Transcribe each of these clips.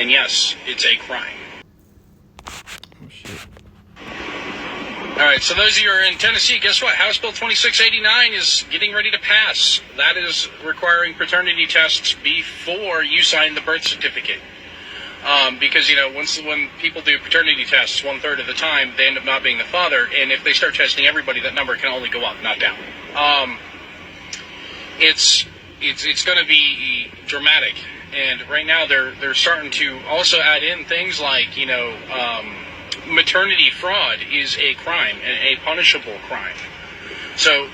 And yes, it's a crime. Oh, shit. All right, so those of you who are in Tennessee, guess what? House Bill 2689 is getting ready to pass. That is requiring paternity tests before you sign the birth certificate. Because, you know, when people do paternity tests, 1/3 of the time, they end up not being the father. And if they start testing everybody, that number can only go up, not down. It's going to be dramatic. And right now they're starting to also add in things like, you know, maternity fraud is a crime, a punishable crime. So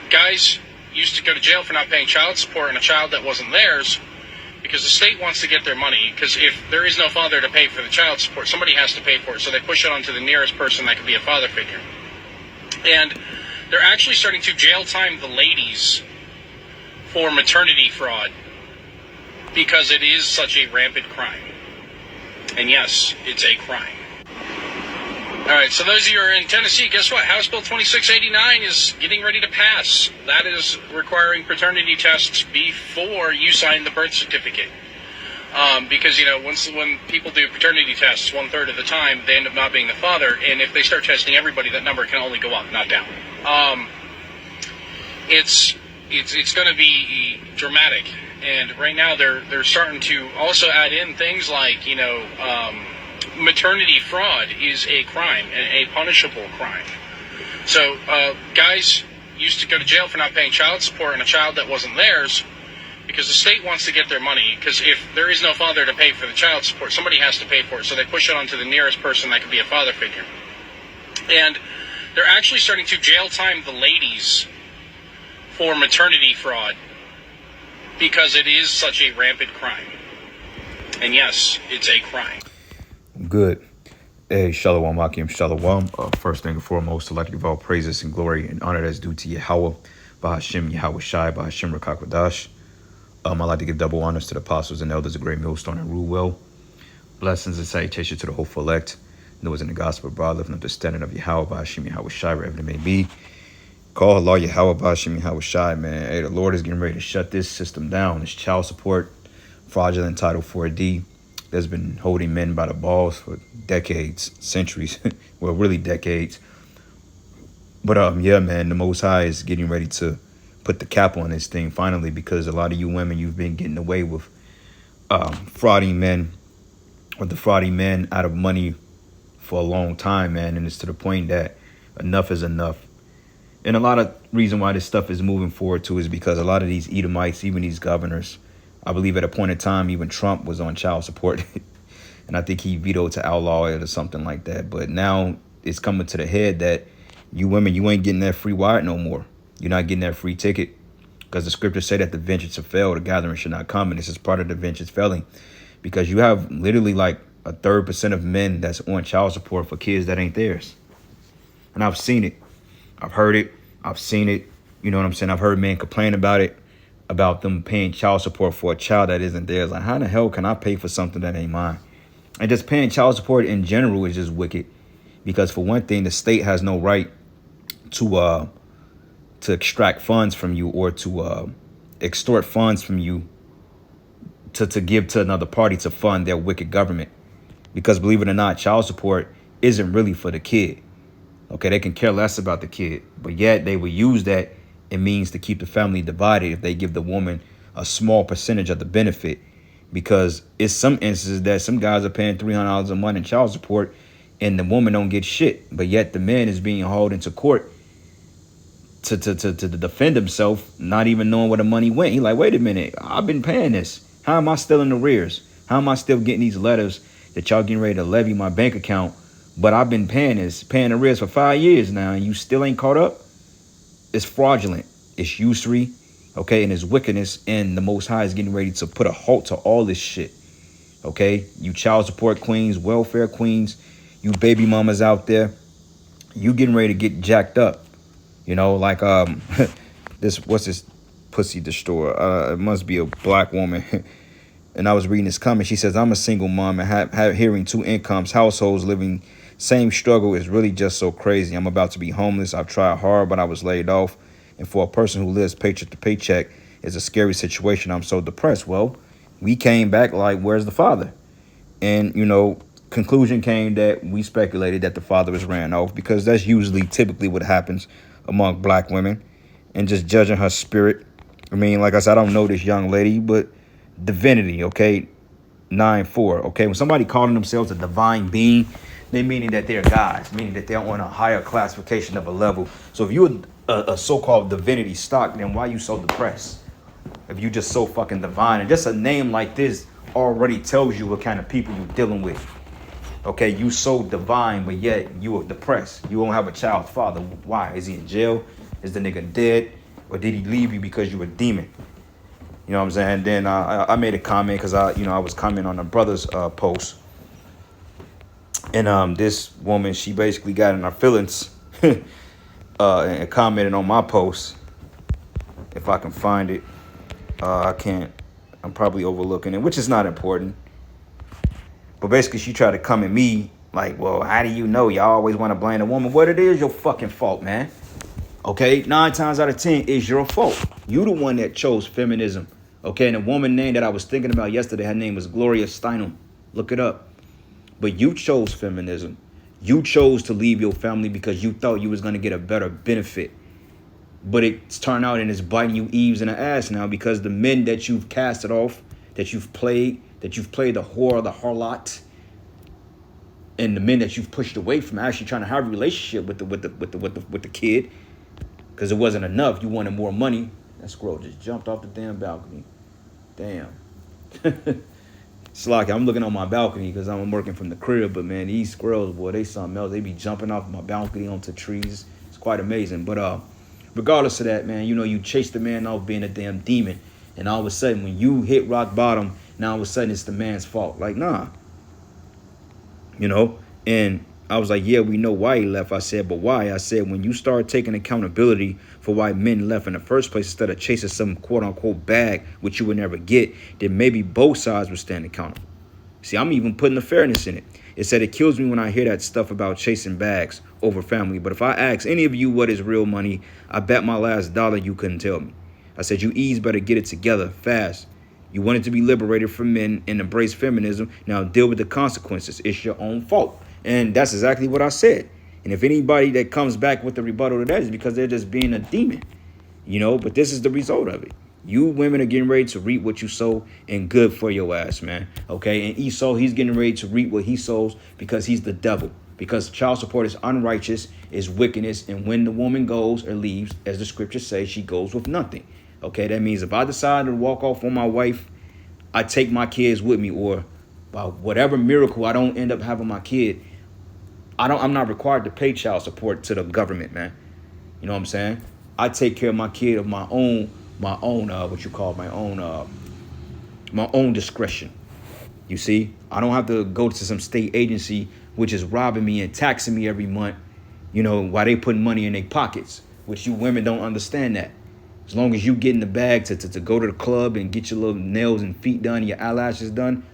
guys used to go to jail for not paying child support on a child that wasn't theirs because the state wants to get their money, because if there is no father to pay for the child support, somebody has to pay for it, so they push it onto the nearest person that could be a father figure. And they're actually starting to jail time the ladies for maternity fraud because it is such a rampant crime. And yes, it's a crime. All right, so those of you who are in Tennessee, guess what? House Bill 2689 is getting ready to pass. That is requiring paternity tests before you sign the birth certificate. Because, you know, when people do paternity tests, 1/3 of the time, they end up not being the father. And if they start testing everybody, that number can only go up, not down. It's going to be dramatic. And right now they're starting to also add in things like, you know, maternity fraud is a crime, a punishable crime. So guys used to go to jail for not paying child support on a child that wasn't theirs because the state wants to get their money, because if there is no father to pay for the child support, somebody has to pay for it, so they push it onto the nearest person that could be a father figure. And they're actually starting to jail time the ladies for maternity fraud because it is such a rampant crime. And yes, it's a crime. Good. Hey, Shalom, Akim, Shalom. First thing and foremost, I'd like to give all praises and glory and honor that's due to Yahweh, Bahashem, Yahweh Shai, Bahashem, Rakakwadash. I'd like to give double honors to the apostles and elders of Great Millstone and rule well. Blessings and salutations to the hopeful elect, those in the gospel, brother, from the understanding of Yahweh, Bahashem, Yahweh Shai, wherever it may be. Call Allah, Yahweh, Bahashem, Yahweh Shai, man. Hey, the Lord is getting ready to shut this system down. This child support, fraudulent Title 4D, that's been holding men by the balls for decades, centuries, well, really decades. But yeah, man, the Most High is getting ready to put the cap on this thing finally, because a lot of you women, you've been getting away with frauding men, or defrauding men out of money for a long time, man. And it's to the point that enough is enough. And a lot of reason why this stuff is moving forward too is because a lot of these Edomites, even these governors, I believe at a point in time, even Trump was on child support. And I think he vetoed to outlaw it or something like that. But now it's coming to the head that you women, you ain't getting that free ride no more. You're not getting that free ticket, because the scriptures say that the vengeance of fail, the gathering should not come. And this is part of the vengeance failing, because you have literally like 1/3% of men that's on child support for kids that ain't theirs. And I've seen it. I've heard it. I've seen it. You know what I'm saying? I've heard men complain about it, about them paying child support for a child that isn't theirs. Like, how the hell can I pay for something that ain't mine? And just paying child support in general is just wicked, because for one thing, the state has no right to extract funds from you, or to extort funds from you to give to another party to fund their wicked government. Because believe it or not, child support isn't really for the kid. Okay, they can care less about the kid, but yet they will use that in means to keep the family divided if they give the woman a small percentage of the benefit. Because it's some instances that some guys are paying $300 a month in child support and the woman don't get shit, but yet the man is being hauled into court to defend himself, not even knowing where the money went. He like, wait a minute, I've been paying this. How am I still in arrears? How am I still getting these letters that y'all getting ready to levy my bank account? But I've been paying arrears for 5 years now, and you still ain't caught up? It's fraudulent. It's usury, okay, and it's wickedness. And the Most High is getting ready to put a halt to all this shit, okay? You child support queens, welfare queens, you baby mamas out there, you getting ready to get jacked up. You know, like what's this pussy destroyer? It must be a black woman. And I was reading this comment. She says, I'm a single mom and have hearing 2 incomes, households living same struggle is really just so crazy. I'm about to be homeless. I've tried hard, but I was laid off. And for a person who lives paycheck to paycheck, it's a scary situation. I'm so depressed. Well, we came back like, where's the father? And, you know, conclusion came that we speculated that the father was ran off, because that's usually typically what happens among black women. And just judging her spirit. I mean, like I said, I don't know this young lady, but divinity, okay? 9-4, okay? When somebody calling themselves a divine being, they meaning that they're gods, meaning that they're on a higher classification of a level. So if you're a so-called divinity stock, then why are you so depressed? If you just so fucking divine, and just a name like this already tells you what kind of people you're dealing with. Okay, you so divine, but yet you are depressed. You don't have a child's father. Why? Is he in jail? Is the nigga dead? Or did he leave you because you were a demon? You know what I'm saying? Then I made a comment because I was commenting on a brother's post. And this woman, she basically got in her feelings and commented on my post. If I can find it. I can't. I'm probably overlooking it, which is not important. But basically, she tried to come at me like, well, how do you know? Y'all always want to blame the woman. What it is your fucking fault, man. Okay? 9 times out of 10 is your fault. You the one that chose feminism. Okay? And the woman name that I was thinking about yesterday, her name was Gloria Steinem. Look it up. But you chose feminism. You chose to leave your family because you thought you was going to get a better benefit. But it's turned out and it's biting you eaves in the ass now, because the men that you've casted off, that you've played the whore, the harlot, and the men that you've pushed away from actually trying to have a relationship with the kid, because it wasn't enough. You wanted more money. That squirrel just jumped off the damn balcony. Damn. Slocky, I'm looking on my balcony because I'm working from the crib, but man, these squirrels, boy, they something else. They be jumping off my balcony onto trees. It's quite amazing. But regardless of that, man, you know, you chase the man off being a damn demon, and all of a sudden, when you hit rock bottom, now all of a sudden it's the man's fault. Like, nah. You know? And I was like, yeah, we know why he left. I said, but why? I said, when you start taking accountability for why men left in the first place, instead of chasing some quote-unquote bag, which you would never get, then maybe both sides would stand accountable. See, I'm even putting the fairness in it. It said it kills me when I hear that stuff about chasing bags over family. But if I ask any of you what is real money, I bet my last dollar you couldn't tell me. I said, you E's better get it together fast. You wanted to be liberated from men and embrace feminism. Now deal with the consequences. It's your own fault. And that's exactly what I said. And if anybody that comes back with the rebuttal to that is because they're just being a demon, you know, but this is the result of it. You women are getting ready to reap what you sow, and good for your ass, man. Okay. And Esau, he's getting ready to reap what he sows because he's the devil. Because child support is unrighteous, is wickedness. And when the woman goes or leaves, as the scriptures say, she goes with nothing. Okay. That means if I decide to walk off on my wife, I take my kids with me, or by whatever miracle I don't end up having my kid, I'm not required to pay child support to the government, man. You know what I'm saying? I take care of my kid of my own discretion. You see, I don't have to go to some state agency which is robbing me and taxing me every month, you know, while they putting money in their pockets, which you women don't understand that. As long as you get in the bag to go to the club and get your little nails and feet done, your eyelashes done,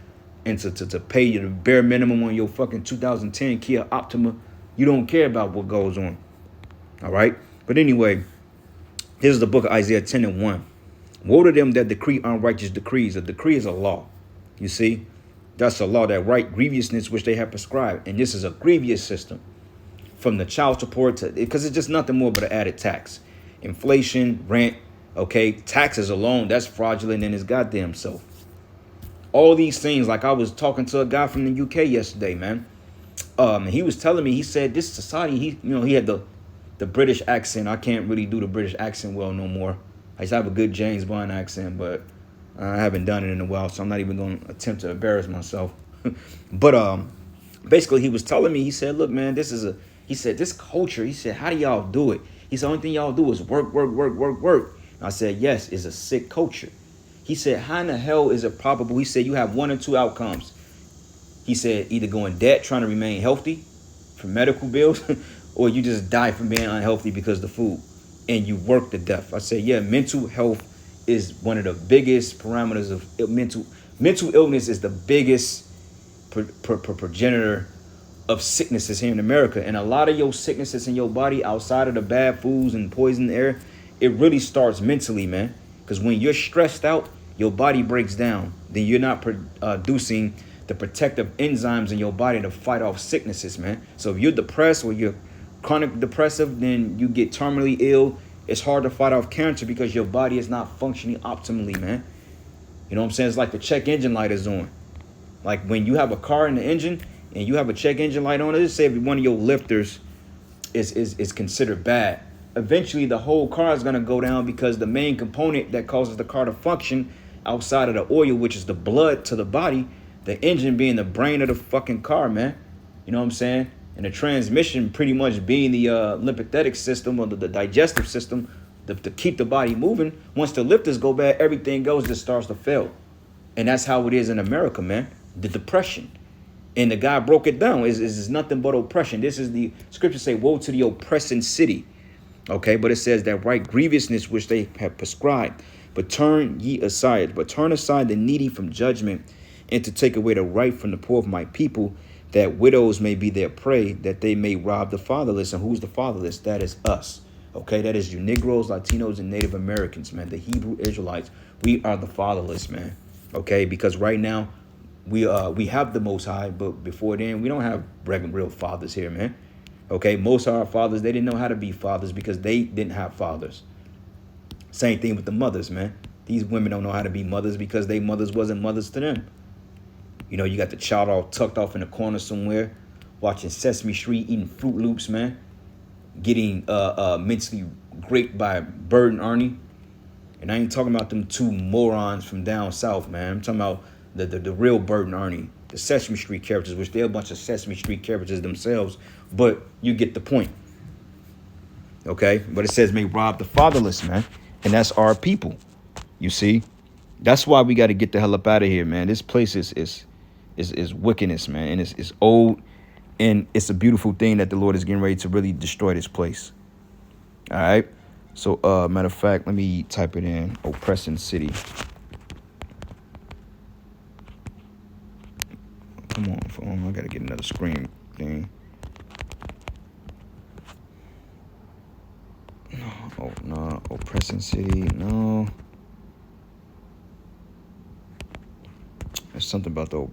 and to pay you the bare minimum on your fucking 2010 Kia Optima, you don't care about what goes on. All right? But anyway, here's the book of Isaiah 10:1. Woe to them that decree unrighteous decrees. A decree is a law. You see? That's a law, that right grievousness which they have prescribed. And this is a grievous system. From the child support to, because it's just nothing more but an added tax. Inflation, rent, okay? Taxes alone, that's fraudulent in his goddamn self. All these things, like I was talking to a guy from the UK yesterday, man. He was telling me, he said this society, he had the British accent. I can't really do the British accent well no more. I used to have a good James Bond accent, but I haven't done it in a while, so I'm not even going to attempt to embarrass myself. But basically, he was telling me, he said, look, man, this culture, he said, how do y'all do it? He said, the only thing y'all do is work, work, work, work, work. And I said, yes, it's a sick culture. He said, how in the hell is it probable? He said, you have one or two outcomes. He said, either go in debt trying to remain healthy for medical bills, or you just die from being unhealthy because of the food, and you work to death. I said, yeah, mental health is one of the biggest parameters of mental illness is the biggest progenitor of sicknesses here in America. And a lot of your sicknesses in your body, outside of the bad foods and poison air, it really starts mentally, man. Because when you're stressed out, your body breaks down. Then you're not producing the protective enzymes in your body to fight off sicknesses, man. So if you're depressed or you're chronic depressive, then you get terminally ill. It's hard to fight off cancer because your body is not functioning optimally, man. You know what I'm saying? It's like the check engine light is on. Like when you have a car in the engine and you have a check engine light on, let's say if one of your lifters is considered bad, eventually the whole car is going to go down because the main component that causes the car to function outside of the oil, which is the blood to the body, the engine being the brain of the fucking car, man. You know what I'm saying? And the transmission pretty much being the lympathetic system or the digestive system to keep the body moving. Once the lifters go bad, everything else just starts to fail. And that's how it is in America, man. The depression. And the guy broke it down. It's nothing but oppression. This is the scriptures say, woe to the oppressing city. Okay, but it says that right grievousness which they have prescribed. But turn aside the needy from judgment, and to take away the right from the poor of my people, that widows may be their prey, that they may rob the fatherless. And who's the fatherless? That is us. Okay, that is you Negroes, Latinos, and Native Americans, man. The Hebrew Israelites. We are the fatherless, man. Okay, because right now we have the Most High, but before then we don't have real fathers here, man. Okay, most of our fathers, they didn't know how to be fathers because they didn't have fathers. Same thing with the mothers, man. These women don't know how to be mothers because their mothers wasn't mothers to them. You know, you got the child all tucked off in the corner somewhere, watching Sesame Street, eating Fruit Loops, man. Getting mentally raped by Bert and Ernie. And I ain't talking about them two morons from down south, man. I'm talking about the real Bert and Ernie. The Sesame Street characters, which they're a bunch of Sesame Street characters themselves. But you get the point. Okay? But it says may rob the fatherless, man. And that's our people. You see? That's why we got to get the hell up out of here, man. This place is wickedness, man. And it's old. And it's a beautiful thing that the Lord is getting ready to really destroy this place. All right? So, matter of fact, let me type it in. Oppressing city. Come on, phone. I got to get another screen thing. No. Oh, no. Oppressing city. No. There's something about the...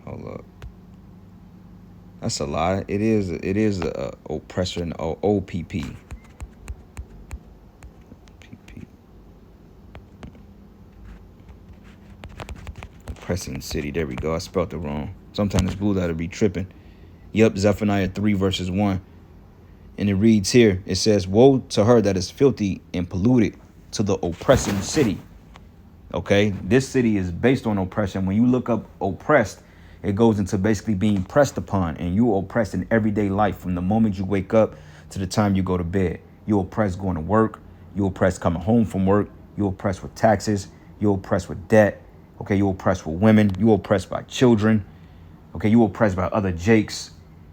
Hold up. That's a lie. It is a oppressor and OPP. Oppressing city. There we go. I spelled it wrong. Sometimes this blue letter be tripping. Yep, Zephaniah 3 verses 1. And it reads here. It says, woe to her that is filthy and polluted, to the oppressing city. Okay, this city is based on oppression. When you look up oppressed, it goes into basically being pressed upon, and you're oppressed in everyday life from the moment you wake up to the time you go to bed. You're oppressed going to work. You're oppressed coming home from work. You're oppressed with taxes. You're oppressed with debt. Okay, you're oppressed with women. You're oppressed by children. Okay, you're oppressed by other Jakes.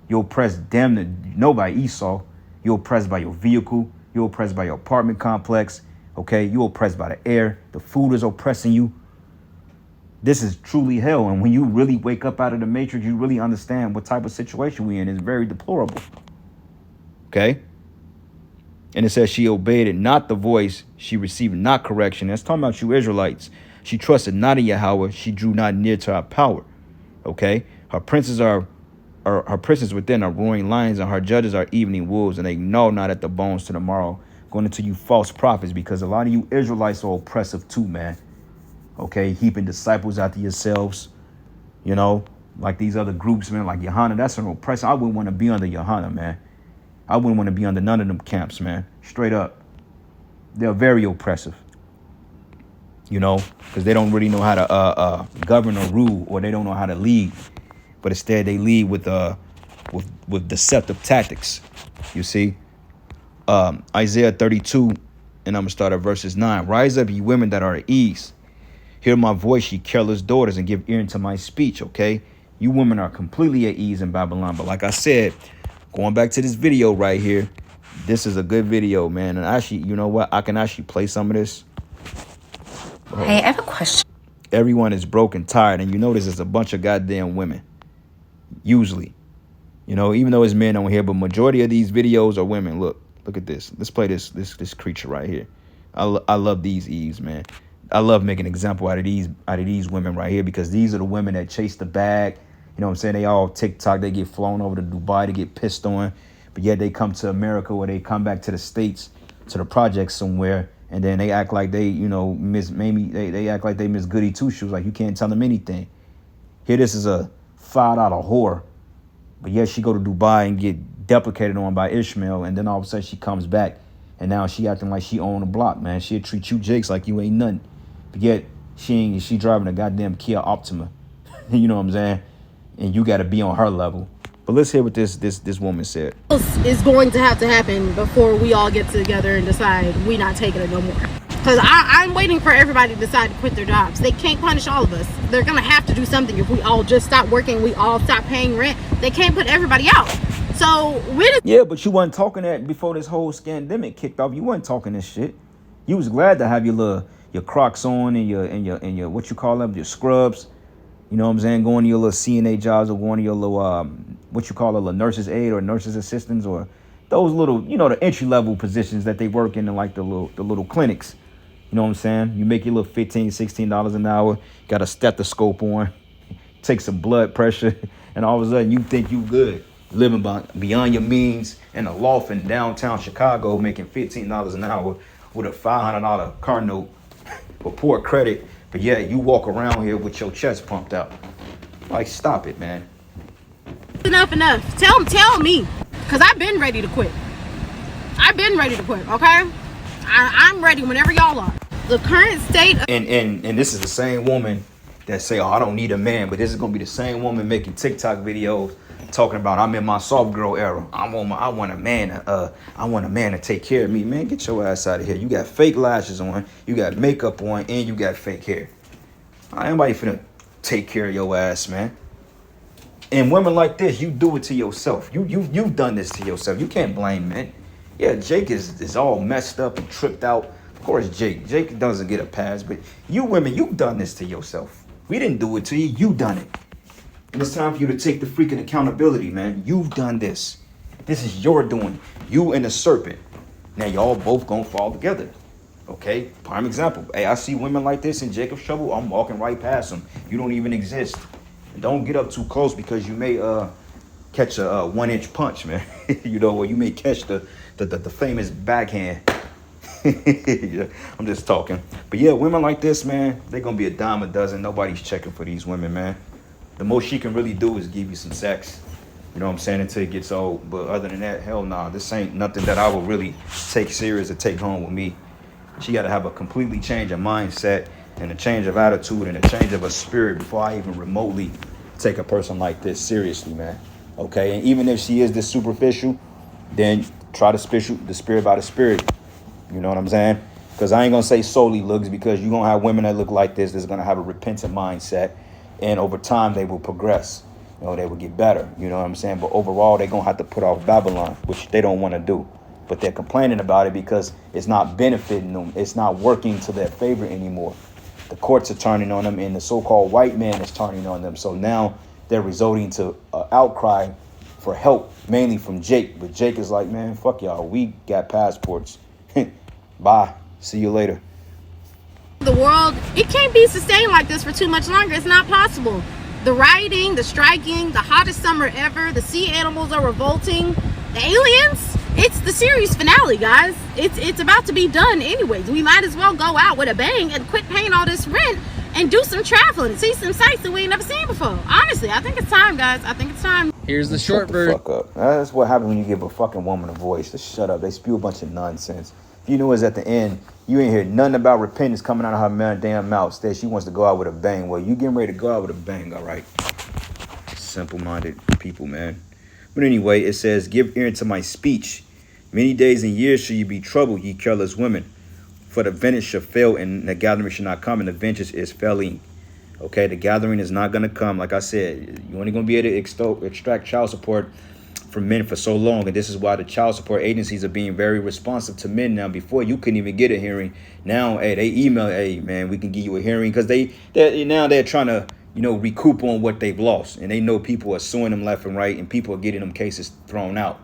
You're oppressed damn near nobody Esau. You're oppressed by your vehicle. You're oppressed by your apartment complex. Okay, you're oppressed by the air. The food is oppressing you. This is truly hell. And when you really wake up out of the matrix, you really understand what type of situation we're in. It's very deplorable. Okay? And it says she obeyed it not the voice. She received not correction. That's talking about you Israelites. She trusted not in Yahweh. She drew not near to her power. Okay? Her princes her princes within are roaring lions, and her judges are evening wolves, and they gnaw not at the bones to the marrow. Going into you false prophets, because a lot of you Israelites are oppressive too, man. Okay, heaping disciples after yourselves, you know, like these other groups, man, like Yohana. That's an oppressor. I wouldn't want to be under Yohana, man. I wouldn't want to be under none of them camps, man. Straight up. They're very oppressive, you know, because they don't really know how to govern or rule, or they don't know how to lead. But instead they lead with deceptive tactics, you see. Isaiah 32, and I'm going to start at verses 9. Rise up, ye women that are at ease. Hear my voice, ye careless daughters, and give ear unto my speech, okay? You women are completely at ease in Babylon. But like I said, going back to this video right here, this is a good video, man. And actually, you know what? I can actually play some of this. Hey, I have a question. Everyone is broke and tired, and you notice it's a bunch of goddamn women. Usually. You know, even though it's men on here, but majority of these videos are women. Look at this. Let's play this creature right here. I love these Eves, man. I love making an example out of these women right here, because these are the women that chase the bag. You know what I'm saying? They all TikTok, they get flown over to Dubai to get pissed on, but yet they come to America, or they come back to the States, to the projects somewhere, and then they act like they, they act like they Miss Goody Two Shoes, like you can't tell them anything. Here, this is a $5 whore, but yet she go to Dubai and get deprecated on by Ishmael, and then all of a sudden she comes back, and now she acting like she own the block, man. She'll treat you Jakes like you ain't nothing, but yet she driving a goddamn Kia Optima. You know what I'm saying? And you got to be on her level. But let's hear what this woman said. Is going to have to happen before we all get together and decide we not taking it no more. Because I'm waiting for everybody to decide to quit their jobs. They can't punish all of us. They're going to have to do something. If we all just stop working, we all stop paying rent, they can't put everybody out. So yeah, but you wasn't talking that before this whole scandemic kicked off. You wasn't talking this shit. You was glad to have your Crocs on and your what you call them, your scrubs. You know what I'm saying? Going to your little CNA jobs, or going to your little, what you call a little nurse's aide or nurse's assistants, or those little, the entry level positions that they work in like the little clinics. You know what I'm saying? You make your little $15, $16 an hour, got a stethoscope on, take some blood pressure, and all of a sudden you think you good. Living beyond your means in a loft in downtown Chicago, making $15 an hour with a $500 car note for poor credit. But yeah, you walk around here with your chest pumped out. Like, stop it, man. enough. Tell me, because I've been ready to quit. Okay? I'm ready whenever y'all are. The current state. And this is the same woman that say, oh, I don't need a man. But this is gonna be the same woman making TikTok videos talking about, I'm in my soft girl era. I want a man to take care of me. Man, get your ass out of here. You got fake lashes on, you got makeup on, and you got fake hair. Ain't nobody finna take care of your ass, man. And women like this, you do it to yourself. You've done this to yourself. You can't blame men. Yeah, Jake is all messed up and tripped out. Of course, Jake doesn't get a pass, but you women, you've done this to yourself. We didn't do it to you. You done it. And it's time for you to take the freaking accountability, man. You've done this. This is your doing. You and the serpent. Now y'all both gonna fall together. Okay? Prime example. Hey, I see women like this in Jacob's Trouble. I'm walking right past them. You don't even exist. And don't get up too close, because you may catch a 1-inch punch, man. Or you may catch the famous backhand. Yeah, I'm just talking. But yeah, women like this, man, they're gonna be a dime a dozen. Nobody's checking for these women, man. The most she can really do is give you some sex. You know what I'm saying? Until it gets old. But other than that, hell nah. This ain't nothing that I would really take serious or take home with me. She got to have a completely change of mindset, and a change of attitude, and a change of a spirit before I even remotely take a person like this seriously, man. Okay? And even if she is this superficial, then try the spirit by the spirit. You know what I'm saying? Because I ain't going to say solely looks, because you're going to have women that look like this that's going to have a repentant mindset. And over time, they will progress. They will get better. You know what I'm saying? But overall, they're going to have to put off Babylon, which they don't want to do. But they're complaining about it because it's not benefiting them. It's not working to their favor anymore. The courts are turning on them, and the so-called white man is turning on them. So now they're resorting to an outcry for help, mainly from Jake. But Jake is like, man, fuck y'all. We got passports. Bye. See you later. The world, it can't be sustained like this for too much longer. It's not possible. The rioting, the striking, the hottest summer ever, the sea animals are revolting, the aliens, it's the series finale, guys. It's about to be done anyways. We might as well go out with a bang and quit paying all this rent and do some traveling, see some sights that we ain't never seen before. Honestly, I think it's time, guys. I think it's time. Here's the short version. Fuck up. That's what happens when you give a fucking woman a voice. To shut up. They spew a bunch of nonsense. If you knew it was at the end, you ain't hear nothing about repentance coming out of her damn mouth. Instead, she wants to go out with a bang. Well, you getting ready to go out with a bang, all right? Simple-minded people, man. But anyway, it says, give ear to my speech. Many days and years shall you be troubled, ye careless women. For the vengeance shall fail, and the gathering shall not come, and the vengeance is failing. Okay, the gathering is not going to come. Like I said, you're only going to be able to extract child support from men for so long, and this is why the child support agencies are being very responsive to men now. Before, you couldn't even get a hearing. Now, hey, they email, hey man, we can give you a hearing, because they're trying to recoup on what they've lost, and they know people are suing them left and right, and people are getting them cases thrown out.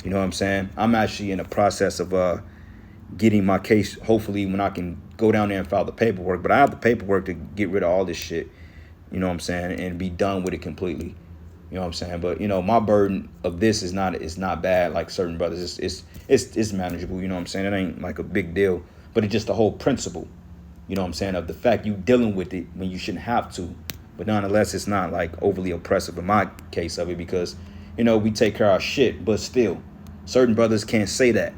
You know what I'm saying? I'm actually in the process of getting my case, hopefully when I can go down there and file the paperwork. But I have the paperwork to get rid of all this shit. You know what I'm saying? And be done with it completely. You know what I'm saying? But you know, my burden of this is not bad like certain brothers. It's manageable. You know what I'm saying? It ain't like a big deal. But it's just the whole principle. You know what I'm saying? Of the fact you dealing with it when you shouldn't have to. But nonetheless, it's not like overly oppressive in my case of it because, you know, we take care of our shit. But still, certain brothers can't say that.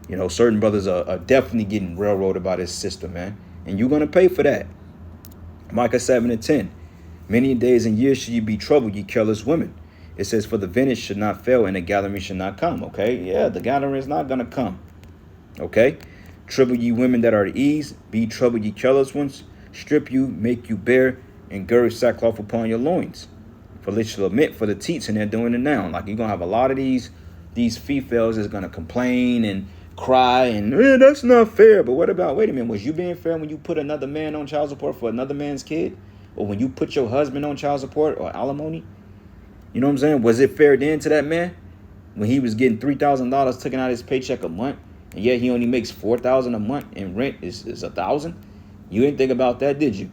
You know, certain brothers are definitely getting railroaded by this system, man. And you're going to pay for that. Micah 7:10. Many days and years shall you be troubled, ye careless women. It says, for the vintage should not fail and the gathering should not come. Okay? Yeah, the gathering is not going to come. Okay? Trouble ye women that are at ease. Be troubled ye careless ones. Strip you, make you bare, and gird sackcloth upon your loins. For they shall lament for the teats, and they're doing it now. Like, you're going to have a lot of these females that's going to complain and cry and that's not fair. But what about, wait a minute, was you being fair when you put another man on child support for another man's kid? Or when you put your husband on child support or alimony? You know what I'm saying? Was it fair then to that man when he was getting $3,000 taken out of his paycheck a month, and yet he only makes $4,000 a month and rent is $1,000? You didn't think about that, did you?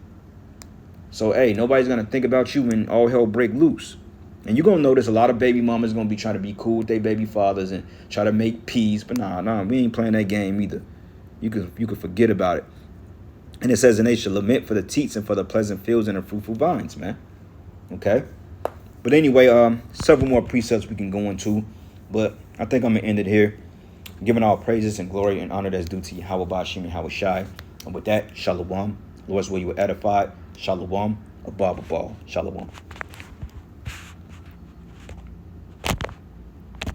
So hey, nobody's gonna think about you when all hell break loose. And you're gonna notice a lot of baby mamas gonna be trying to be cool with their baby fathers and try to make peace. But nah, we ain't playing that game either. You could forget about it. And it says, and they shall lament for the teats and for the pleasant fields and the fruitful vines, man. Okay? But anyway, several more precepts we can go into. But I think I'm going to end it here. Giving all praises and glory and honor that's due to Yahweh Bashim and Yahweh Shai. And with that, Shalom. Lord's will you were edified. Shalom. Abba. Shalom.